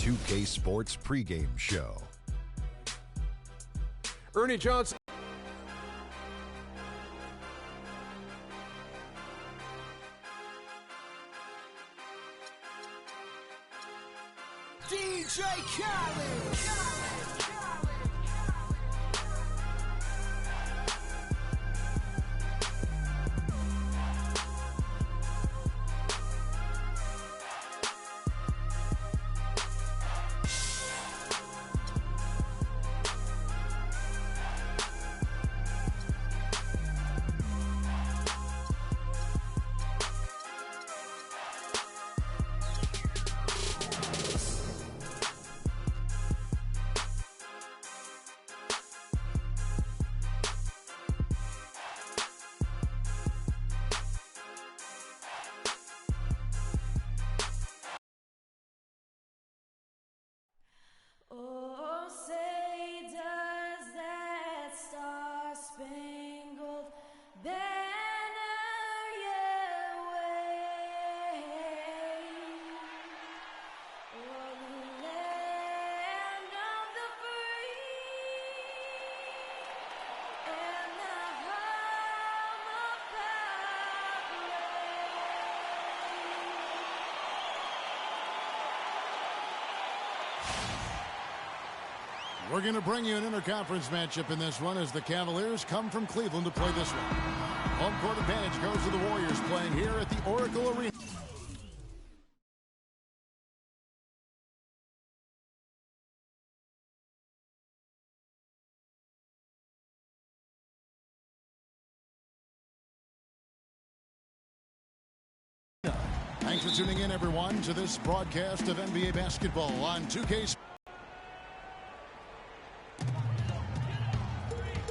2K Sports pregame show. Ernie Johnson. DJ Khaled. Oh, say does that star-spangled banner yet wave o'er the land of the free and the home of We're going to bring you an interconference matchup in this one as the Cavaliers come from Cleveland to play this one. Home court advantage goes to the Warriors playing here at the Oracle Arena. Thanks for tuning in, everyone, to this broadcast of NBA basketball on 2K.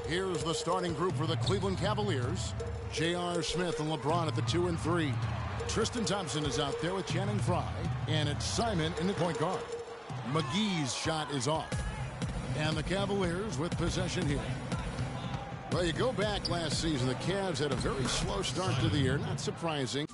Here's the starting group for the Cleveland Cavaliers. J.R. Smith and LeBron at the 2 and 3. Tristan Thompson is out there with Channing Frye. And it's Simon in the point guard. McGee's shot is off. And the Cavaliers with possession here. Well, you go back last season, the Cavs had a very slow start to the year. Not surprising.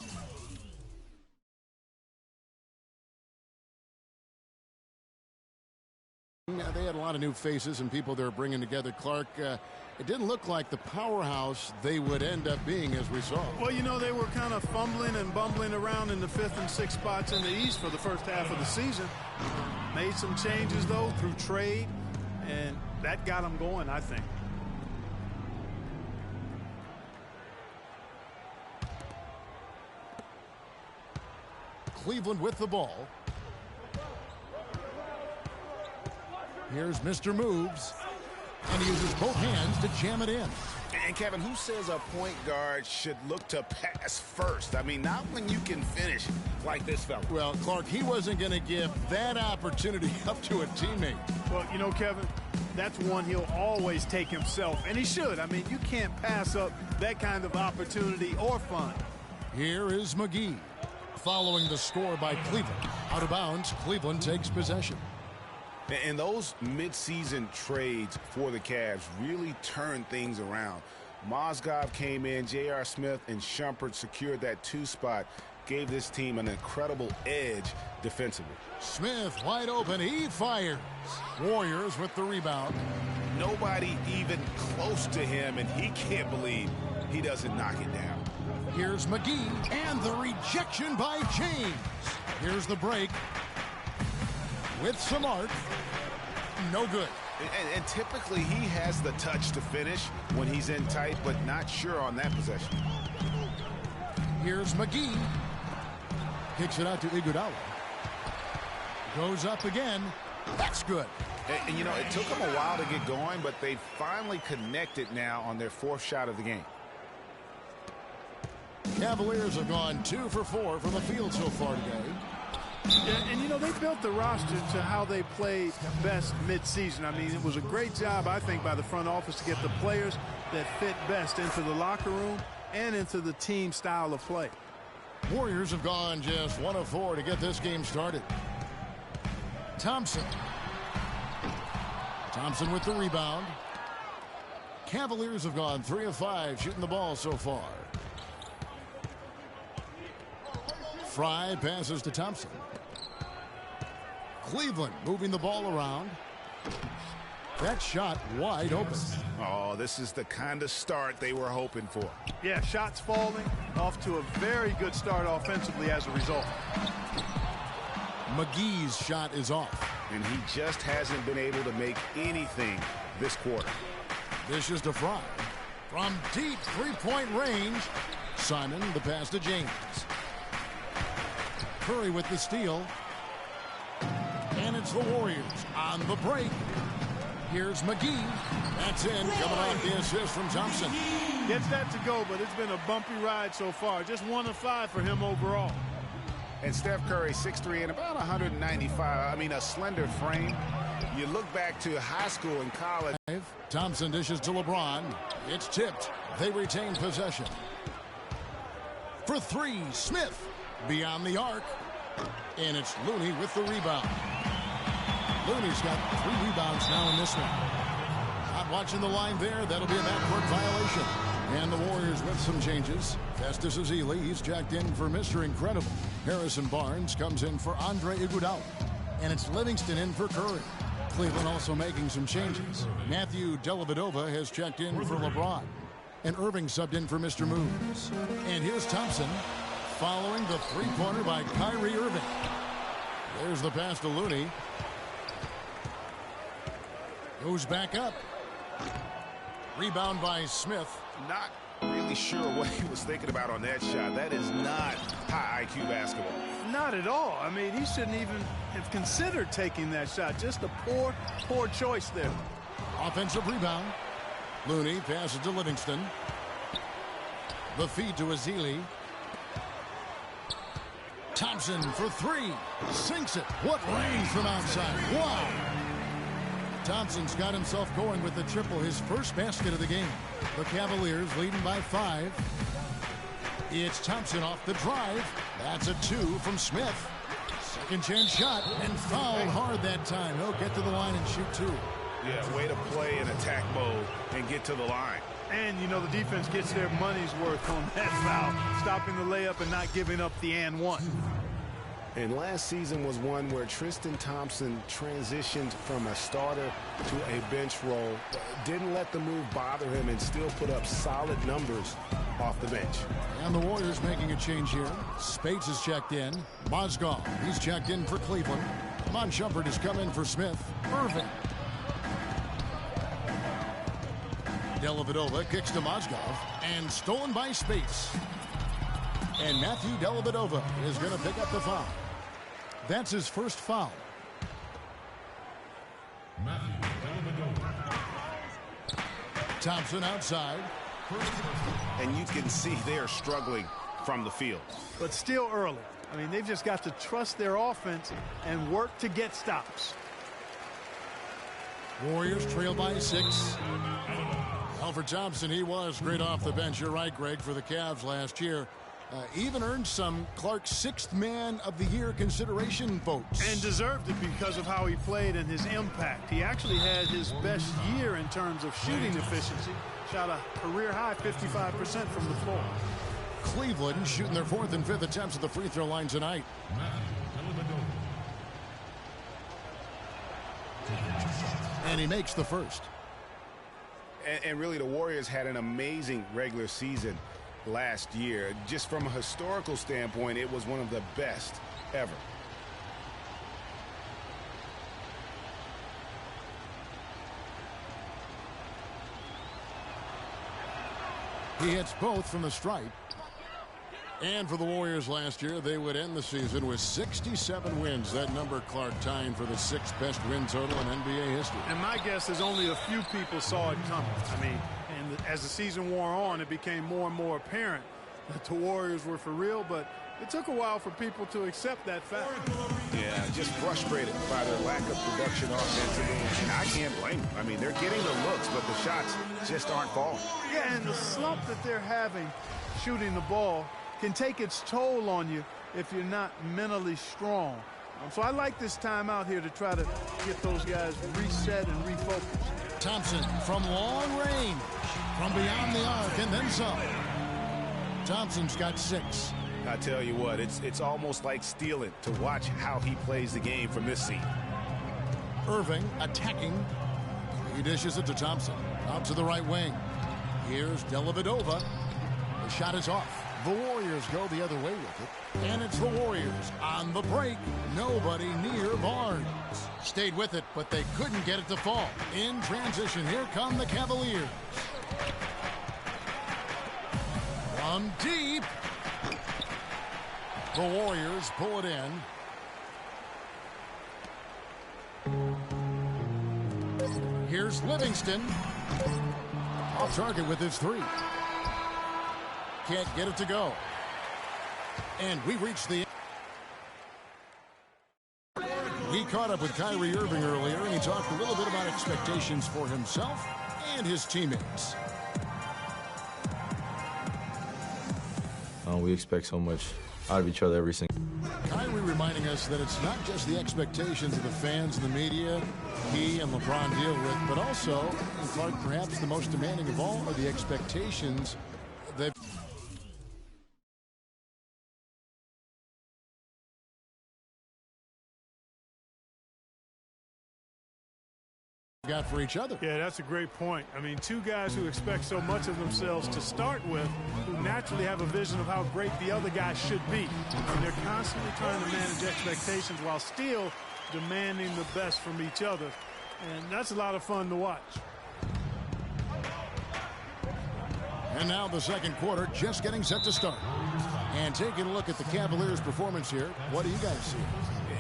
They had a lot of new faces and people they're bringing together. Clark, it didn't look like the powerhouse they would end up being, as we saw. Well, you know, they were kind of fumbling and bumbling around in the 5th and 6th spots in the East for the first half of the season. Made some changes, though, through trade, and that got them going, I think. Cleveland with the ball. Here's Mr. Moves, and he uses both hands to jam it in. And, Kevin, who says a point guard should look to pass first? I mean, not when you can finish like this fella. Well, Clark, he wasn't going to give that opportunity up to a teammate. Well, you know, Kevin, that's one he'll always take himself, and he should. I mean, you can't pass up that kind of opportunity or fun. Here is McGee, following the score by Cleveland. Out of bounds, Cleveland takes possession. And those midseason trades for the Cavs really turned things around. Mozgov came in, J.R. Smith and Shumpert secured that 2 spot, gave this team an incredible edge defensively. Smith wide open, he fires. Warriors with the rebound. Nobody even close to him, and he can't believe he doesn't knock it down. Here's McGee, and the rejection by James. Here's the break. With some art, no good. And typically he has the touch to finish when he's in tight, but not sure on that possession. Here's McGee. Kicks it out to Iguodala. Goes up again. That's good. And you know, it took them a while to get going, but they finally connected now on their 4th shot of the game. Cavaliers have gone 2 for 4 from the field so far today. Yeah, and, you know, they built the roster to how they played best midseason. I mean, it was a great job, I think, by the front office to get the players that fit best into the locker room and into the team style of play. Warriors have gone just 1 of 4 to get this game started. Thompson. Thompson with the rebound. Cavaliers have gone 3 of 5 shooting the ball so far. Frye passes to Thompson. Cleveland moving the ball around. That shot wide open. Oh, this is the kind of start they were hoping for. Yeah, shots falling, off to a very good start offensively as a result. McGee's shot is off. And he just hasn't been able to make anything this quarter. This is to Fry. From deep three-point range, Simon, the pass to James. Curry with the steal. And it's the Warriors on the break. Here's McGee. That's in. Coming off the assist from Thompson. Gets that to go, but it's been a bumpy ride so far. Just 1 of 5 for him overall. And Steph Curry, 6'3" and about 195. I mean, a slender frame. You look back to high school and college. Thompson dishes to LeBron. It's tipped. They retain possession. For 3, Smith beyond the arc. And it's Looney with the rebound. Looney's got 3 rebounds now in this one. Not watching the line there. That'll be a backcourt violation. And the Warriors with some changes. Festus Ezeli, he's jacked in for Mr. Incredible. Harrison Barnes comes in for Andre Iguodala. And it's Livingston in for Curry. Cleveland also making some changes. Matthew Dellavedova has checked in for LeBron. And Irving subbed in for Mr. Moves. And here's Thompson following the three-pointer by Kyrie Irving. There's the pass to Looney. Goes back up. Rebound by Smith. Not really sure what he was thinking about on that shot. That is not high IQ basketball. Not at all. I mean, he shouldn't even have considered taking that shot. Just a poor choice there. Offensive rebound. Looney passes to Livingston. The feed to Ezeli. Thompson for 3. Sinks it. What range from outside. Wow. Thompson's got himself going with the triple, his first basket of the game. The Cavaliers leading by 5. It's Thompson off the drive. That's a 2 from Smith. Second chance shot and fouled hard that time. He'll get to the line and shoot 2. Yeah, way to play in attack mode and get to the line. And, you know, the defense gets their money's worth on that foul, stopping the layup and not giving up the and one. And last season was one where Tristan Thompson transitioned from a starter to a bench role, didn't let the move bother him, and still put up solid numbers off the bench. And the Warriors making a change here. Spates is checked in. Mozgov, he's checked in for Cleveland. Mon Shumpert has come in for Smith. Irving. Dellavedova kicks to Mozgov and stolen by Spates. And Matthew Dellavedova is going to pick up the foul. That's his first foul. Thompson outside. And you can see they're struggling from the field. But still early. I mean, they've just got to trust their offense and work to get stops. Warriors trail by 6. Alfred Thompson, he was great off the bench. You're right, Greg, for the Cavs last year. Even earned some Clark's 6th Man of the Year consideration votes. And deserved it because of how he played and his impact. He actually had his best year in terms of shooting efficiency. Shot a career-high 55% from the floor. Cleveland shooting their 4th and 5th attempts at the free throw line tonight. And he makes the first. And really, the Warriors had an amazing regular season last year. Just from a historical standpoint, it was one of the best ever. He hits both from the stripe. And for the Warriors last year, they would end the season with 67 wins. That number, Clark, tying for the 6th best win total in NBA history. And my guess is only a few people saw it coming. I mean, and as the season wore on, it became more and more apparent that the Warriors were for real, but it took a while for people to accept that fact. Yeah, just frustrated by their lack of production offensively, and I can't blame them. I mean, they're getting the looks, but the shots just aren't falling. Yeah, and the slump that they're having shooting the ball can take its toll on you if you're not mentally strong. So I like this time out here to try to get those guys reset and refocused. Thompson from long range, from beyond the arc, and then some. Thompson's got 6. I tell you what, it's almost like stealing to watch how he plays the game from this seat. Irving attacking. He dishes it to Thompson. Out to the right wing. Here's Dellavedova. The shot is off. The Warriors go the other way with it. And it's the Warriors on the break. Nobody near Barnes. Stayed with it, but they couldn't get it to fall. In transition, here come the Cavaliers. From deep. The Warriors pull it in. Here's Livingston. Off target with his three. Can't get it to go. And we reach the... We caught up with Kyrie Irving earlier, and he talked a little bit about expectations for himself and his teammates. We expect so much out of each other every single. Kyrie reminding us that it's not just the expectations of the fans and the media he and LeBron deal with, but also, and Clark, perhaps the most demanding of all are the expectations that got for each other. Yeah, that's a great point. I mean, two guys who expect so much of themselves to start with, who naturally have a vision of how great the other guy should be. And they're constantly trying to manage expectations while still demanding the best from each other. And that's a lot of fun to watch. And now the second quarter just getting set to start. And taking a look at the Cavaliers' performance here, what do you guys see?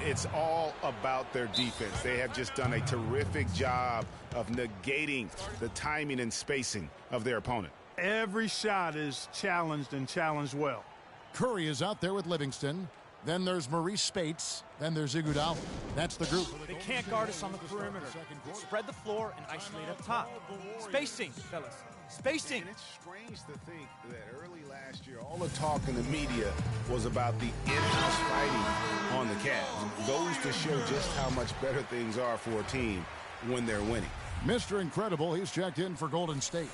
It's all about their defense. They have just done a terrific job of negating the timing and spacing of their opponent. Every shot is challenged and challenged well. Curry is out there with Livingston. Then there's Maurice Spates. Then there's Iguodala. That's the group. They can't guard us on the perimeter. Spread the floor and isolate up top. Spacing, fellas. Spacing. And it's strange to think that early last year, all the talk in the media was about the in-house fighting on the Cavs. Goes to show just how much better things are for a team when they're winning. Mr. Incredible, he's checked in for Golden State.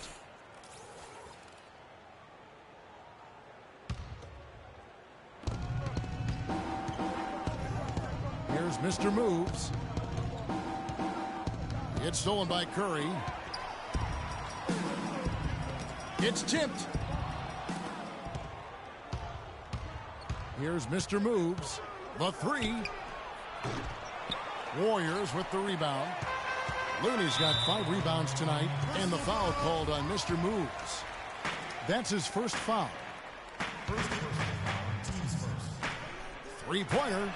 Here's Mr. Moves. It's stolen by Curry. It's tipped. Here's Mr. Moves. The three. Warriors with the rebound. Looney's got 5 rebounds tonight, and the foul called on Mr. Moves. That's his first foul. Three-pointer.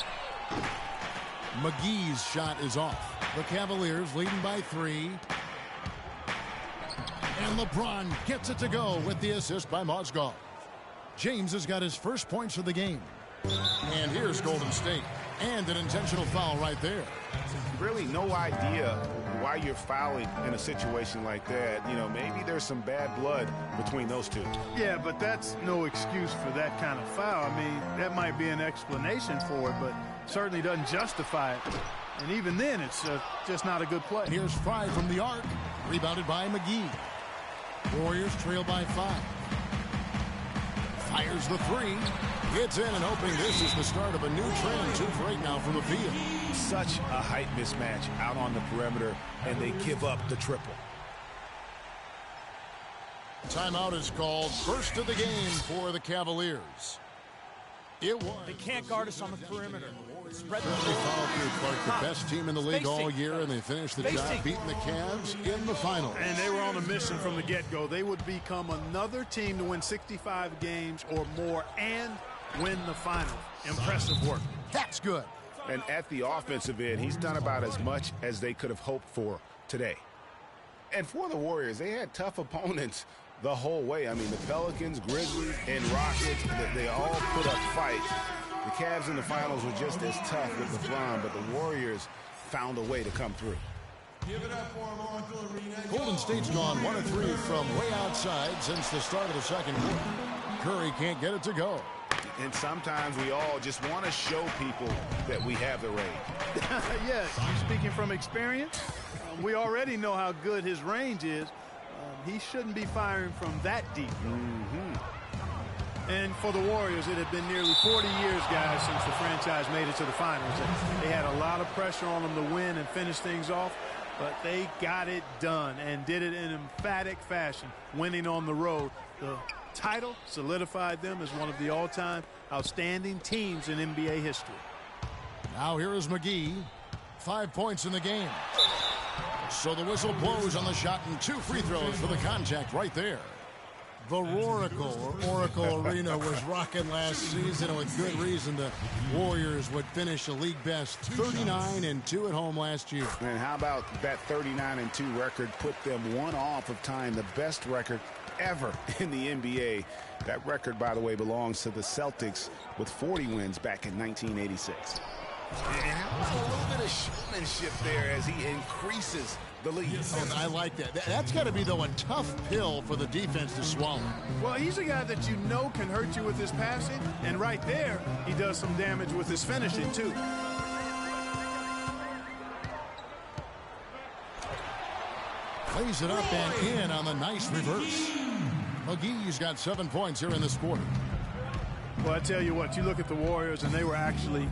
McGee's shot is off. The Cavaliers leading by 3. And LeBron gets it to go with the assist by Mozgov. James has got his first points of the game. And here's Golden State. And an intentional foul right there. Really no idea why you're fouling in a situation like that. You know, maybe there's some bad blood between those two. Yeah, but that's no excuse for that kind of foul. I mean, that might be an explanation for it, but certainly doesn't justify it. And even then, it's just not a good play. Here's Fry from the arc. Rebounded by McGee. Warriors trail by 5. Fires the 3. Gets in and hoping this is the start of a new trend. 2 for 8 now from the field. Such a height mismatch out on the perimeter, and they give up the triple. Timeout is called. First of the game for the Cavaliers. It was. They can't guard us on the perimeter. Spread the They floor. followed through, Clark, the best team in the league all year, and they finished the job beating the Cavs in the finals. And they were on a mission from the get-go. They would become another team to win 65 games or more and win the final. Impressive work. That's good. And at the offensive end, he's done about as much as they could have hoped for today. And for the Warriors, they had tough opponents the whole way. I mean, the Pelicans, Grizzlies, and Rockets, they all put up fights. The Cavs in the finals were just as tough with LeBron, but the Warriors found a way to come through. Golden State's gone 1 of 3 from way outside since the start of the second quarter. Curry can't get it to go. And sometimes we all just want to show people that we have the range. Yes, you speaking from experience? We already know how good his range is. He shouldn't be firing from that deep. And for the Warriors, it had been nearly 40 years, guys, since the franchise made it to the finals. And they had a lot of pressure on them to win and finish things off, but they got it done and did it in emphatic fashion, winning on the road. The title solidified them as one of the all-time outstanding teams in NBA history. Now here is McGee. 5 points in the game. So the whistle blows on the shot and 2 free throws for the contact right there. The Oracle Arena was rocking last season, and with good reason. The Warriors would finish a league best 39-2 at home last year. And how about that 39-2 record put them 1 off of tying the best record ever in the NBA. That record, by the way, belongs to the Celtics with 40 wins back in 1986. And a little bit of showmanship there as he increases the lead. Oh, I like that. That's got to be, though, a tough pill for the defense to swallow. Well, he's a guy that you know can hurt you with his passing, and right there, he does some damage with his finishing, too. Plays it up and in on the nice reverse. McGee's got 7 points here in this quarter. Well, I tell you what, you look at the Warriors, and they were actually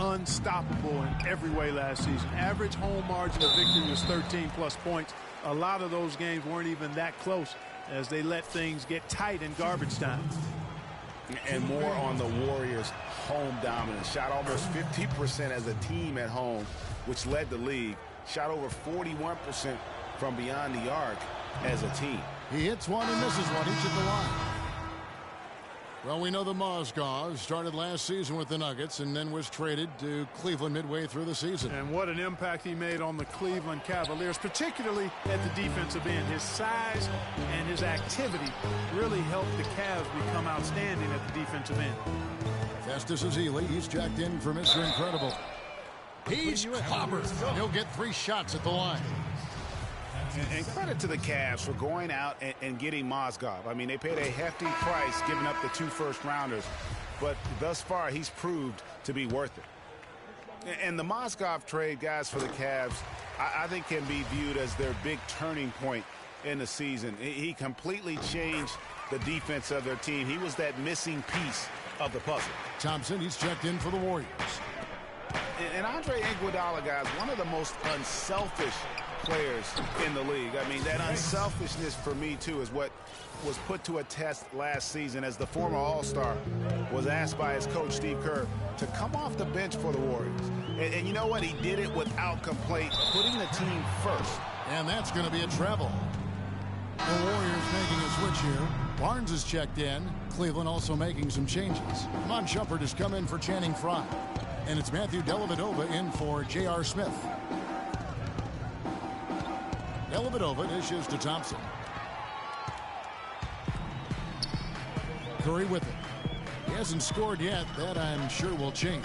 unstoppable in every way last season. Average home margin of victory was 13+ points. A lot of those games weren't even that close as they let things get tight in garbage time. And more on the Warriors' home dominance. Shot almost 50% as a team at home, which led the league. Shot over 41% from beyond the arc as a team. He hits one and misses one each at the line. Well, we know the Mozgov started last season with the Nuggets and then was traded to Cleveland midway through the season. And what an impact he made on the Cleveland Cavaliers, particularly at the defensive end. His size and his activity really helped the Cavs become outstanding at the defensive end. Festus Ezeli, he's jacked in for Mr. Incredible. He's clobbered. He'll get 3 shots at the line. And credit to the Cavs for going out and getting Mozgov. I mean, they paid a hefty price giving up the 2 first-rounders, but thus far he's proved to be worth it. And the Mozgov trade, guys, for the Cavs, I think can be viewed as their big turning point in the season. He completely changed the defense of their team. He was that missing piece of the puzzle. Thompson, he's checked in for the Warriors. And Andre Iguodala, guys, one of the most unselfish players in the league. I mean, that unselfishness for me, too, is what was put to a test last season as the former All-Star was asked by his coach, Steve Kerr, to come off the bench for the Warriors. And you know what? He did it without complaint, putting the team first. And that's going to be a treble. The Warriors making a switch here. Barnes is checked in. Cleveland also making some changes. Mon Shumpert has come in for Channing Frye. And it's Matthew Dellavedova in for J.R. Smith. Dellavedova dishes to Thompson. Curry with it. He hasn't scored yet. That, I'm sure, will change.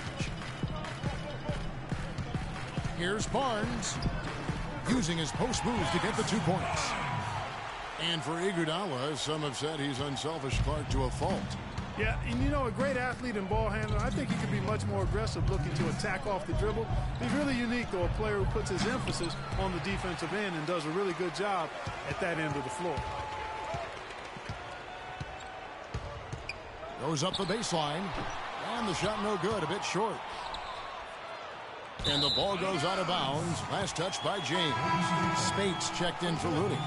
Here's Barnes. Using his post moves to get the 2 points. And for Iguodala, some have said he's unselfish Clark to a fault. Yeah, and you know, a great athlete and ball handler, I think he could be much more aggressive looking to attack off the dribble. He's really unique, though, a player who puts his emphasis on the defensive end and does a really good job at that end of the floor. Goes up the baseline. And the shot no good, a bit short. And the ball goes out of bounds. Last touch by James. Spates checked in for Rudy.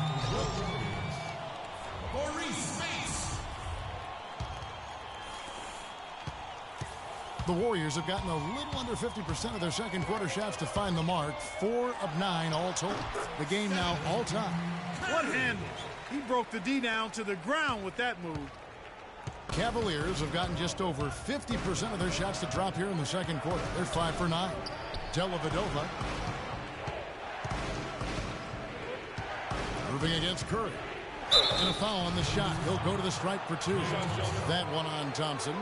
The Warriors have gotten a little under 50% of their second quarter shots to find the mark. 4 of 9 all told. The game now all time. What handles? He broke the D down to the ground with that move. Cavaliers have gotten just over 50% of their shots to drop here in the second quarter. They're 5 for 9. Dellavedova. Moving against Curry. And a foul on the shot. He'll go to the stripe for 2. That one on Thompson.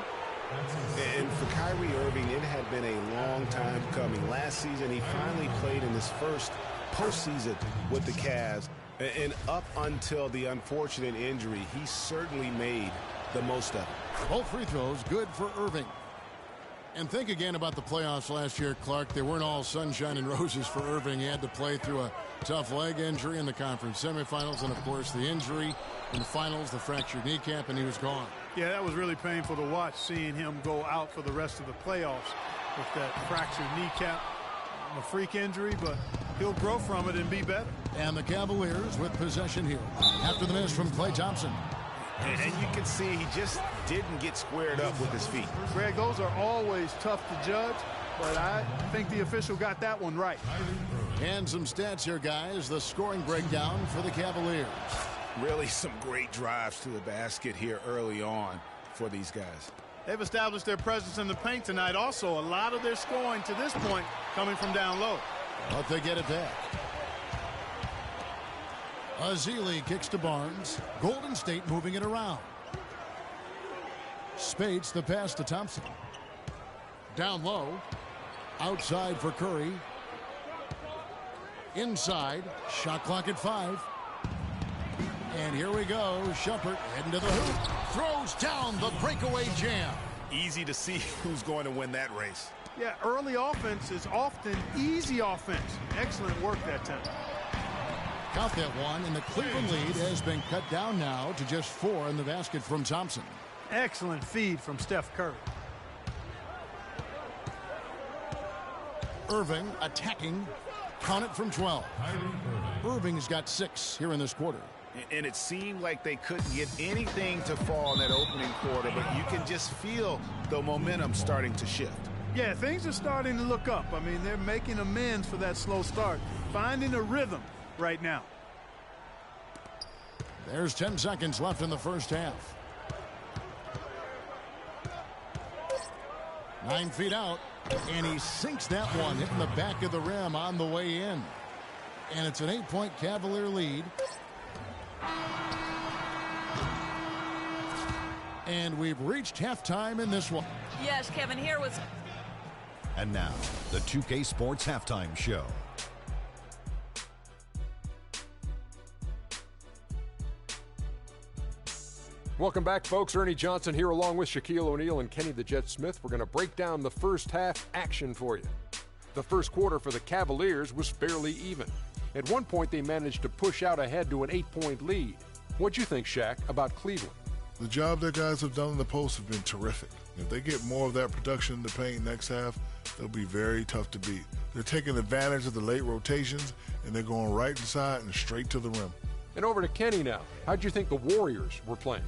And for Kyrie Irving, it had been a long time coming. Last season, he finally played in his first postseason with the Cavs. And up until the unfortunate injury, he certainly made the most of it. Both free throws good for Irving. And think again about the playoffs last year, Clark. They weren't all sunshine and roses for Irving. He had to play through a tough leg injury in the conference semifinals, and, of course, the injury in the finals, the fractured kneecap, and he was gone. Yeah, that was really painful to watch, seeing him go out for the rest of the playoffs with that fractured kneecap, a freak injury, but he'll grow from it and be better. And the Cavaliers with possession here after the miss from Klay Thompson. And you can see he just didn't get squared up with his feet. Greg, those are always tough to judge, but I think the official got that one right. And some stats here, guys. The scoring breakdown for the Cavaliers. Really some great drives to the basket here early on for these guys. They've established their presence in the paint tonight. Also, a lot of their scoring to this point coming from down low. But they get it back. Azili kicks to Barnes. Golden State moving it around. Spates the pass to Thompson. Down low. Outside for Curry. Inside. Shot clock at 5. And here we go. Shumpert heading to the hoop. Throws down the breakaway jam. Easy to see who's going to win that race. Yeah, early offense is often easy offense. Excellent work that time. Count that one, and the Cleveland lead has been cut down now to just 4 in the basket from Thompson. Excellent feed from Steph Curry. Irving attacking. Count it from 12. Irving's got 6 here in this quarter. And it seemed like they couldn't get anything to fall in that opening quarter, but you can just feel the momentum starting to shift. Yeah, things are starting to look up. I mean, they're making amends for that slow start, finding a rhythm right now. There's 10 seconds left in the first half. 9 feet out, and he sinks that one, hitting the back of the rim on the way in. And it's an 8-point Cavalier lead. And we've reached halftime in this one. Yes, Kevin, here was... And now, the 2K Sports Halftime Show. Welcome back, folks. Ernie Johnson here along with Shaquille O'Neal and Kenny the Jet Smith. We're going to break down the first half action for you. The first quarter for the Cavaliers was fairly even. At one point, they managed to push out ahead to an 8-point lead. What'd you think, Shaq, about Cleveland? The job that guys have done in the post have been terrific. If they get more of that production in the paint next half, they'll be very tough to beat. They're taking advantage of the late rotations, and they're going right inside and straight to the rim. And over to Kenny now. How'd you think the Warriors were playing?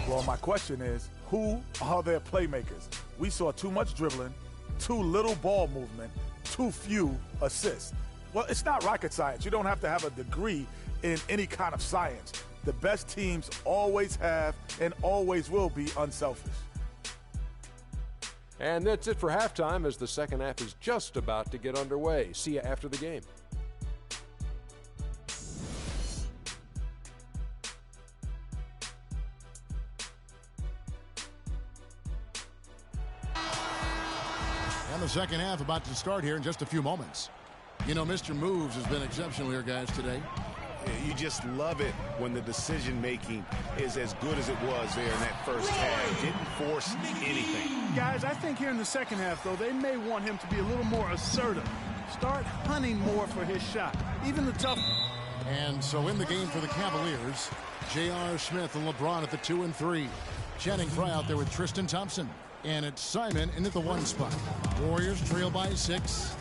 Well, my question is, who are their playmakers? We saw too much dribbling, too little ball movement, too few assists. Well, it's not rocket science. You don't have to have a degree in any kind of science. The best teams always have and always will be unselfish. And that's it for halftime, as the second half is just about to get underway. See you after the game. And the second half about to start here in just a few moments. You know, Mr. Moves has been exceptional here, guys, today. You just love it when the decision-making is as good as it was there in that first half. Didn't force anything. Guys, I think here in the second half, though, they may want him to be a little more assertive. Start hunting more for his shot, even the tough. And so in the game for the Cavaliers, J.R. Smith and LeBron at the 2 and 3. Channing Frye out there with Tristan Thompson. And it's Simon into the 1 spot. Warriors trail by 6.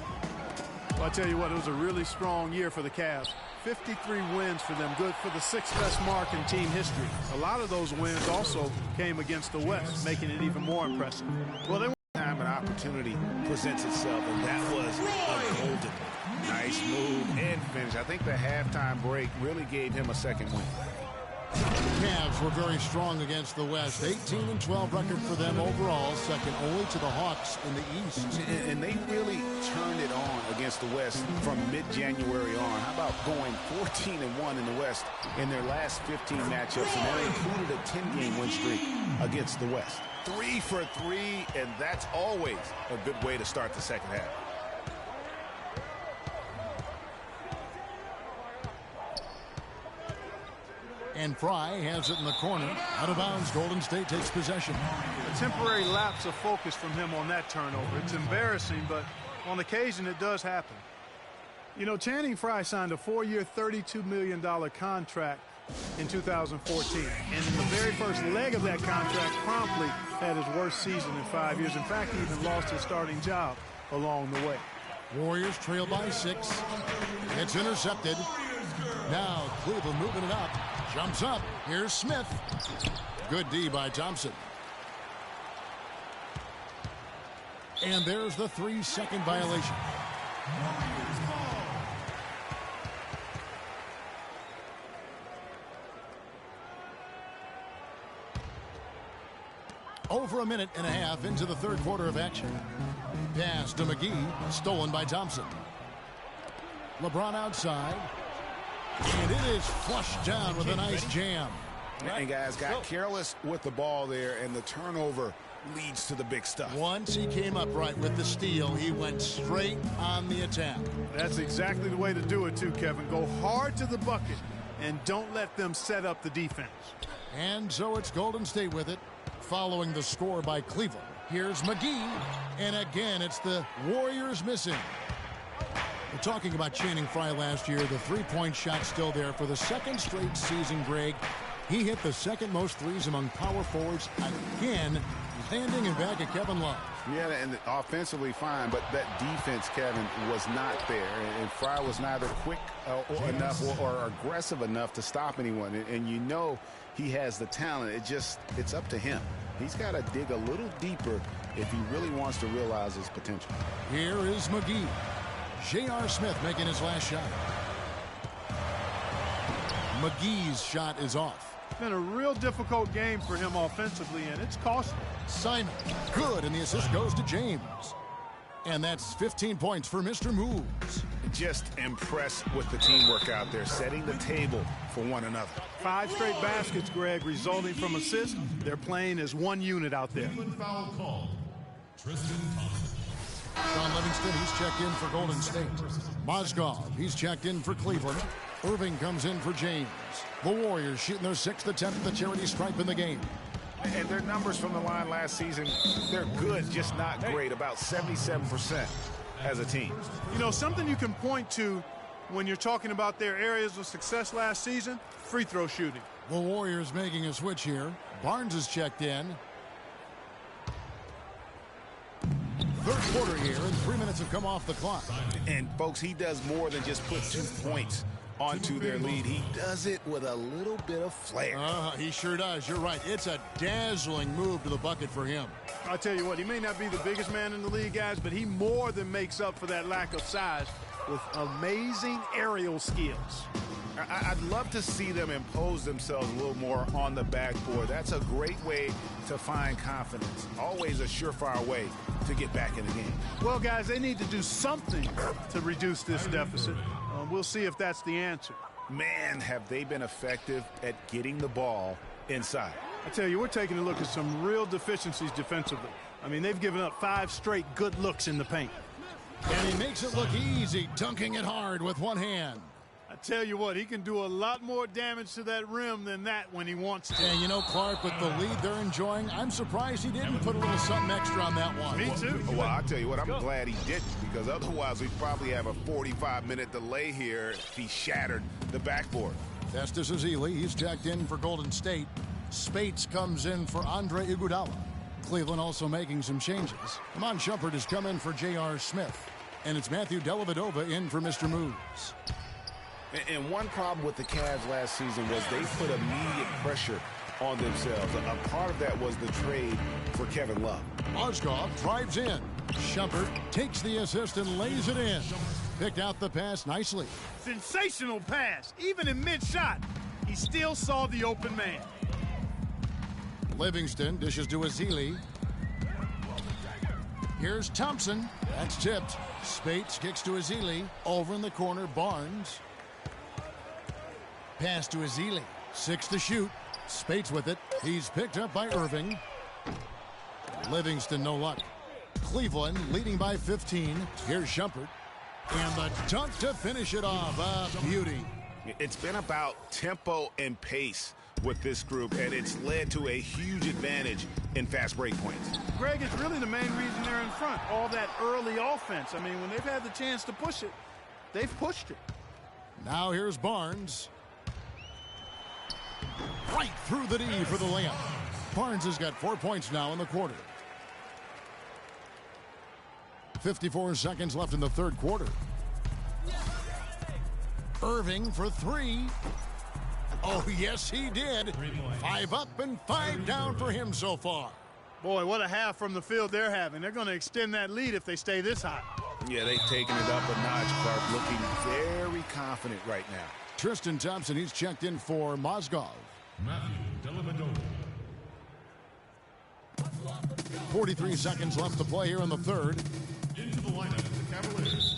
Well, I tell you what, it was a really strong year for the Cavs. 53 wins for them, good for the 6th best mark in team history. A lot of those wins also came against the West, making it even more impressive. Well, they time an opportunity presents itself, and that was a golden one. Nice move and finish. I think the halftime break really gave him a second win. The Cavs were very strong against the West. 18-12 record for them overall, second only to the Hawks in the East. And they really turned it on against the West from mid-January on. How about going 14-1 in the West in their last 15 matchups, and that included a 10-game win streak against the West. 3 for 3, and that's always a good way to start the second half. And Fry has it in the corner. Out of bounds, Golden State takes possession. A temporary lapse of focus from him on that turnover. It's embarrassing, but on occasion it does happen. You know, Channing Frye signed a 4-year, $32 million contract in 2014. And in the very first leg of that contract, promptly had his worst season in 5 years. In fact, he even lost his starting job along the way. Warriors trail by 6. It's intercepted. Now Cleveland moving it up. Jumps up. Here's Smith. Good D by Thompson. And there's the 3-second violation. Over a minute and a half into the third quarter of action. Pass to McGee, stolen by Thompson. LeBron outside. And it is flushed down with a nice jam. And guys got careless with the ball there, and the turnover leads to the big stuff. Once he came up right with the steal, he went straight on the attack. That's exactly the way to do it too, Kevin. Go hard to the bucket and don't let them set up the defense. And so it's Golden State with it, following the score by Cleveland. Here's McGee, and again it's the Warriors missing. We're talking about Channing Frye last year. The three-point shot still there for the second straight season, Greg. He hit the second most threes among power forwards again, landing and back at Kevin Love. Yeah, and offensively fine, but that defense, Kevin, was not there. And Frye was neither quick enough or aggressive enough to stop anyone. And you know he has the talent. It's up to him. He's got to dig a little deeper if he really wants to realize his potential. Here is McGee. J.R. Smith making his last shot. McGee's shot is off. It's been a real difficult game for him offensively, and it's costly. Simon, good, and the assist goes to James. And that's 15 points for Mr. Moves. Just impressed with the teamwork out there, setting the table for one another. 5 straight baskets, Greg, resulting from assists. They're playing as one unit out there. Foul call. Tristan Thompson. Don Livingston, he's checked in for Golden State. Mozgov, he's checked in for Cleveland. Irving comes in for James. The Warriors shooting their 6th attempt at the charity stripe in the game. And their numbers from the line last season, they're good, just not great, about 77% as a team. You know, something you can point to when you're talking about their areas of success last season, free throw shooting. The Warriors making a switch here. Barnes is checked in. Third quarter here, and 3 minutes have come off the clock. And, folks, he does more than just put 2 points onto their lead. He does it with a little bit of flair. He sure does. You're right. It's a dazzling move to the bucket for him. I'll tell you what, he may not be the biggest man in the league, guys, but he more than makes up for that lack of size with amazing aerial skills. I'd love to see them impose themselves a little more on the backboard. That's a great way to find confidence. Always a surefire way to get back in the game. Well, guys, they need to do something to reduce this deficit. We'll see if that's the answer. Man, have they been effective at getting the ball inside. I tell you, we're taking a look at some real deficiencies defensively. I mean, they've given up 5 straight good looks in the paint. And he makes it look easy, dunking it hard with one hand. I tell you what, he can do a lot more damage to that rim than that when he wants to. And you know, Clark, with the lead they're enjoying, I'm surprised he didn't put a little something extra on that one. Me too. Well, I'll tell you what, I'm glad he didn't, because otherwise we'd probably have a 45-minute delay here if he shattered the backboard. Festus Ezeli, he's checked in for Golden State. Spates comes in for Andre Iguodala. Cleveland also making some changes. Iman Shumpert has come in for J.R. Smith. And it's Matthew Dellavedova in for Mr. Moves. And one problem with the Cavs last season was they put immediate pressure on themselves. A part of that was the trade for Kevin Love. Mozgov drives in. Shumpert takes the assist and lays it in. Picked out the pass nicely. Sensational pass. Even in mid-shot, he still saw the open man. Livingston dishes to Ezeli. Here's Thompson. That's tipped. Spates kicks to Ezeli. Over in the corner, Barnes. Pass to Ezeli. 6 to shoot. Spates with it. He's picked up by Irving. Livingston, no luck. Cleveland leading by 15. Here's Shumpert. And the dunk to finish it off. A beauty. It's been about tempo and pace with this group, and it's led to a huge advantage in fast break points. Greg, it's really the main reason they're in front. All that early offense. I mean, when they've had the chance to push it, they've pushed it. Now here's Barnes. Right through the knee for the layup. Barnes has got 4 points now in the quarter. 54 seconds left in the third quarter. Irving for three. Oh, yes, he did. 5 up and 5 down for him so far. Boy, what a half from the field they're having. They're going to extend that lead if they stay this hot. Yeah, they've taken it up a notch, Clark, looking very confident right now. Tristan Thompson, he's checked in for Mozgov. 43 seconds left to play here in the third. Into the lineup, the Cavaliers.